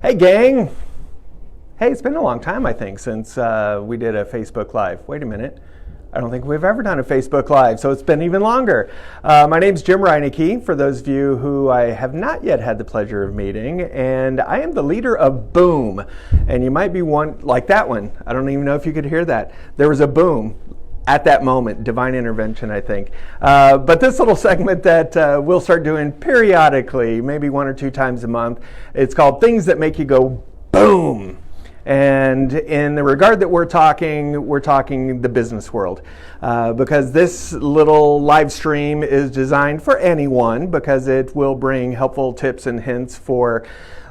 Hey gang! Hey, it's been a long time, I think, since we did a Facebook Live. Wait a minute. I don't think we've ever done a Facebook Live, so it's been even longer. My name's Jim Reineke, for those of you who I have not yet had the pleasure of meeting, and I am the leader of Boom. And you might be one, like that one. I don't even know if you could hear that. There was a boom at that moment, divine intervention, I think. But this little segment that we'll start doing periodically, maybe 1 or 2 times a month, it's called Things That Make You Go Boom. And in the regard that we're talking the business world. Because this little live stream is designed for anyone, because it will bring helpful tips and hints for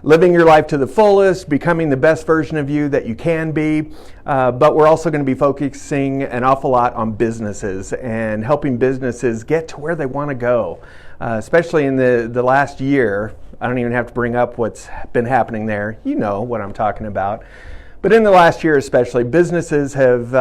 living your life to the fullest, becoming the best version of you that you can be. But we're also going to be focusing an awful lot on businesses and helping businesses get to where they want to go. Especially in the last year. I don't even have to bring up what's been happening there. You know what I'm talking about. But in the last year especially, businesses have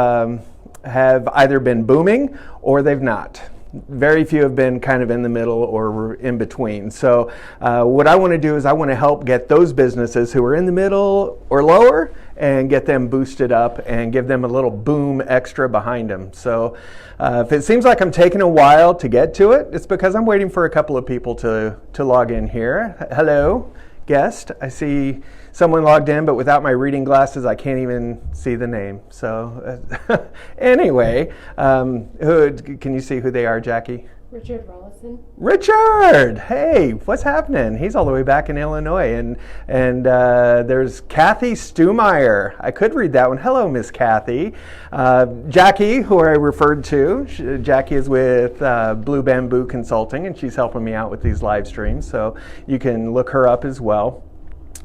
either been booming or they've not. Very few have been kind of in the middle or in between. So what I want to do is I want to help get those businesses who are in the middle or lower and get them boosted up and give them a little boom extra behind them. So if it seems like I'm taking a while to get to it, it's because I'm waiting for a couple of people to log in here. Hello, guest. I see someone logged in, but without my reading glasses, I can't even see the name. So anyway, can you see who they are, Jackie? Richard Rollison. Richard! Hey, what's happening? He's all the way back in Illinois. And there's Kathy Stumeyer. I could read that one. Hello, Miss Kathy. Jackie, who I referred to. Jackie is with Blue Bamboo Consulting, and she's helping me out with these live streams. So you can look her up as well.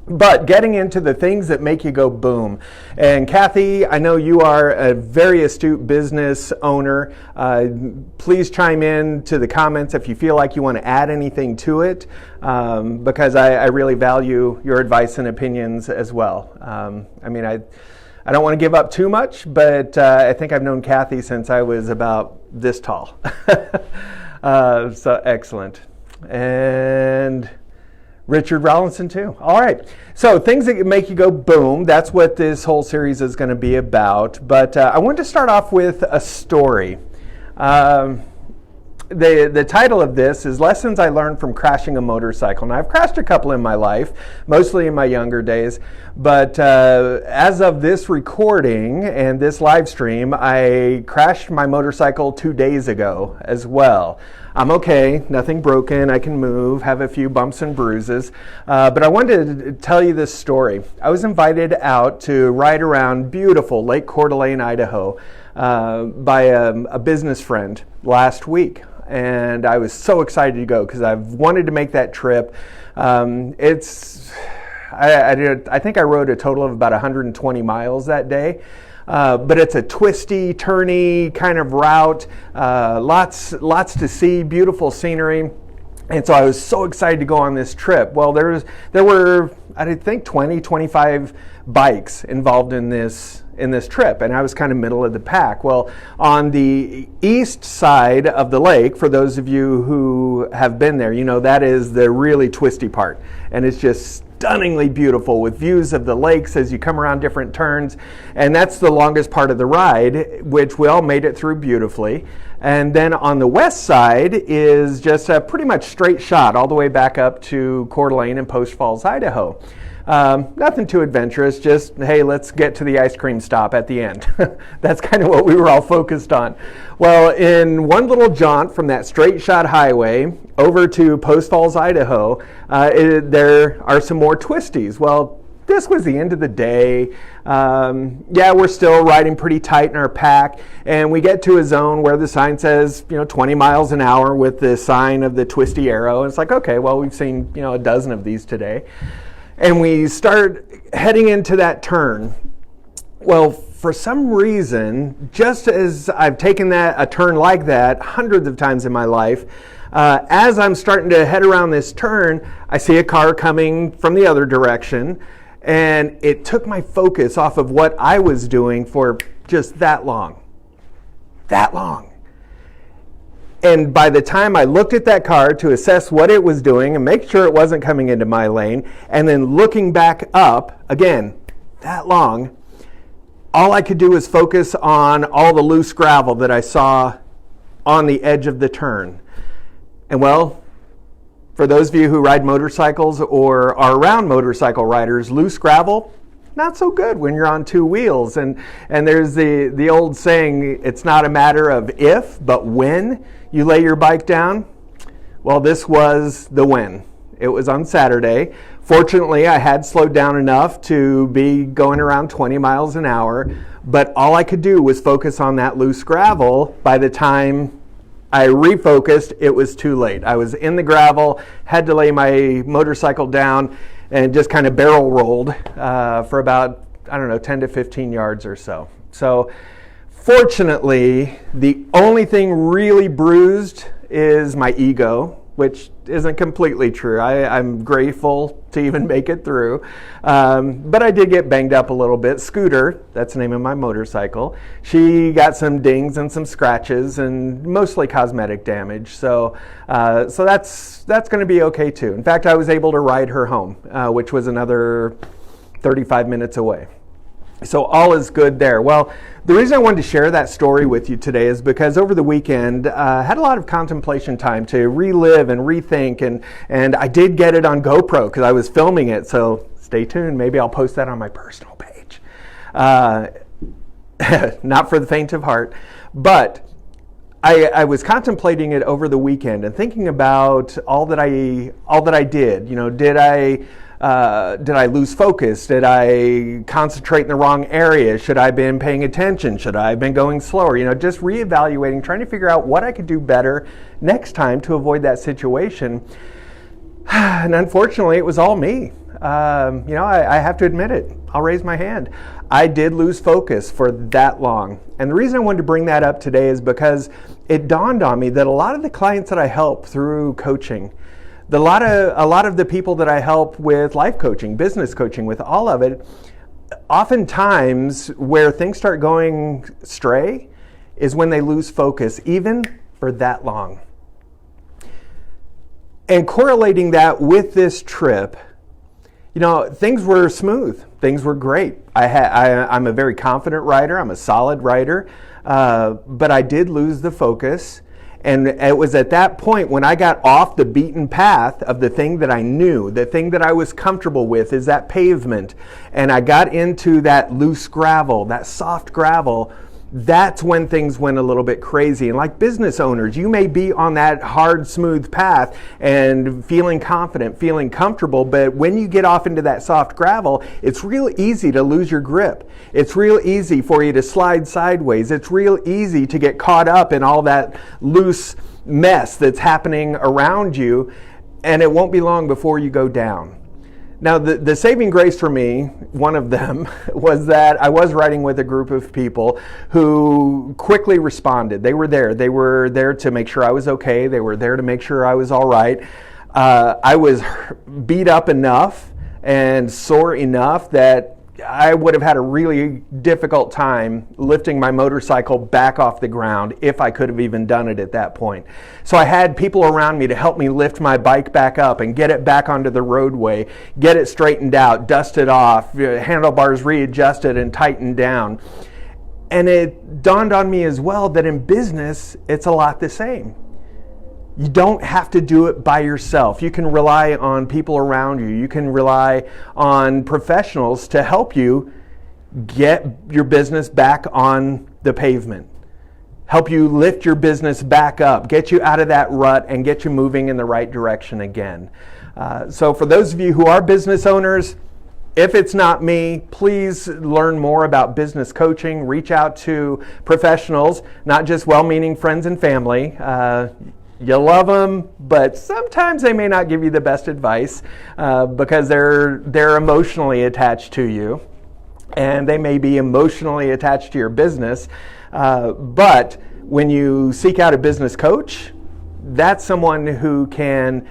But getting into the things that make you go boom. And Kathy, I know you are a very astute business owner. Please chime in to the comments if you feel like you want to add anything to it, because I really value your advice and opinions as well. I don't want to give up too much, but I think I've known Kathy since I was about this tall. So excellent. And Richard Rollinson too. All right. So things that make you go boom, that's what this whole series is going to be about. But I wanted to start off with a story. The title of this is Lessons I Learned from Crashing a Motorcycle. Now, I've crashed a couple in my life, mostly in my younger days. But as of this recording and this live stream, I crashed my motorcycle 2 days ago as well. I'm okay, nothing broken, I can move, have a few bumps and bruises. But I wanted to tell you this story. I was invited out to ride around beautiful Lake Coeur d'Alene, Idaho by a business friend last week. And I was so excited to go because I've wanted to make that trip. I think I rode a total of about 120 miles that day. But it's a twisty, turny kind of route, lots to see, beautiful scenery. And so I was so excited to go on this trip. Well, there were, I think, 20, 25 bikes involved in this trip, and I was kind of middle of the pack. Well, on the east side of the lake, for those of you who have been there, you know that is the really twisty part. And it's just stunningly beautiful with views of the lakes as you come around different turns. And that's the longest part of the ride, which we all made it through beautifully. And then on the west side is just a pretty much straight shot all the way back up to Coeur d'Alene and Post Falls, Idaho. Nothing too adventurous, just, hey, let's get to the ice cream stop at the end. That's kind of what we were all focused on. Well, in one little jaunt from that straight shot highway over to Post Falls, Idaho, there are some more twisties. Well, this was the end of the day. We're still riding pretty tight in our pack, and we get to a zone where the sign says, 20 miles an hour with the sign of the twisty arrow. And it's like, okay, well, we've seen, a dozen of these today. And we start heading into that turn. Well, for some reason, just as I've taken a turn like that hundreds of times in my life, as I'm starting to head around this turn, I see a car coming from the other direction, and it took my focus off of what I was doing for just that long. That long. And by the time I looked at that car to assess what it was doing and make sure it wasn't coming into my lane, and then looking back up, again, that long, all I could do was focus on all the loose gravel that I saw on the edge of the turn. And well, for those of you who ride motorcycles or are around motorcycle riders, loose gravel, not so good when you're on two wheels. And there's the old saying, it's not a matter of if, but when you lay your bike down. Well, this was the when. It was on Saturday. Fortunately, I had slowed down enough to be going around 20 miles an hour, but all I could do was focus on that loose gravel. By the time I refocused, it was too late. I was in the gravel, had to lay my motorcycle down, and just kind of barrel rolled for about, 10 to 15 yards or so. So fortunately, the only thing really bruised is my ego, which isn't completely true. I'm grateful to even make it through. But I did get banged up a little bit. Scooter, that's the name of my motorcycle, she got some dings and some scratches and mostly cosmetic damage. So that's going to be okay too. In fact, I was able to ride her home, which was another 35 minutes away. So all is good there. Well, the reason I wanted to share that story with you today is because over the weekend I had a lot of contemplation time to relive and rethink, and I did get it on GoPro because I was filming it, so stay tuned. Maybe I'll post that on my personal page. Not for the faint of heart, but I was contemplating it over the weekend and thinking about all that I did. Did I lose focus? Did I concentrate in the wrong area? Should I have been paying attention? Should I have been going slower? Just reevaluating, trying to figure out what I could do better next time to avoid that situation. And unfortunately, it was all me. I have to admit it. I'll raise my hand. I did lose focus for that long. And the reason I wanted to bring that up today is because it dawned on me that a lot of the clients that I help through coaching, a lot of the people that I help with life coaching, business coaching, with all of it, oftentimes where things start going stray is when they lose focus, even for that long. And correlating that with this trip, things were smooth. Things were great. I'm a very confident rider. I'm a solid rider. But I did lose the focus. And it was at that point when I got off the beaten path of the thing that I knew, the thing that I was comfortable with is that pavement, and I got into that loose gravel, that soft gravel. That's when things went a little bit crazy. And like business owners, you may be on that hard, smooth path and feeling confident, feeling comfortable, but when you get off into that soft gravel, it's real easy to lose your grip. It's real easy for you to slide sideways. It's real easy to get caught up in all that loose mess that's happening around you, and it won't be long before you go down. Now, the saving grace for me, one of them, was that I was riding with a group of people who quickly responded. They were there. They were there to make sure I was okay. They were there to make sure I was all right. I was beat up enough and sore enough that I would have had a really difficult time lifting my motorcycle back off the ground if I could have even done it at that point. So I had people around me to help me lift my bike back up and get it back onto the roadway, get it straightened out, dusted off, handlebars readjusted and tightened down. And it dawned on me as well that in business, it's a lot the same. You don't have to do it by yourself. You can rely on people around you. You can rely on professionals to help you get your business back on the pavement, help you lift your business back up, get you out of that rut and get you moving in the right direction again. So for those of you who are business owners, if it's not me, please learn more about business coaching. Reach out to professionals, not just well-meaning friends and family. You love them, but sometimes they may not give you the best advice because they're emotionally attached to you, and they may be emotionally attached to your business. But when you seek out a business coach, that's someone who can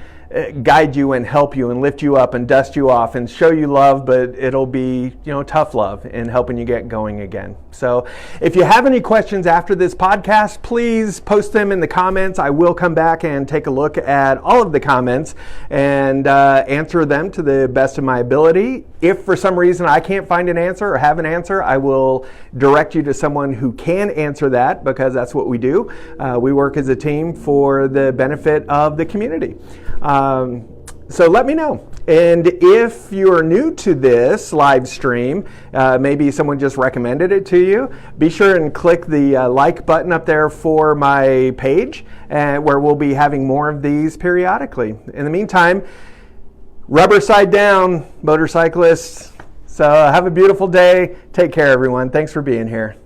guide you and help you and lift you up and dust you off and show you love, but it'll be, tough love in helping you get going again. So if you have any questions after this podcast, please post them in the comments. I will come back and take a look at all of the comments and answer them to the best of my ability. If for some reason I can't find an answer or have an answer, I will direct you to someone who can answer that, because that's what we do. We work as a team for the benefit of the community. So let me know. And if you're new to this live stream, maybe someone just recommended it to you, be sure and click the like button up there for my page, where we'll be having more of these periodically. In the meantime, rubber side down, motorcyclists. So have a beautiful day. Take care, everyone. Thanks for being here.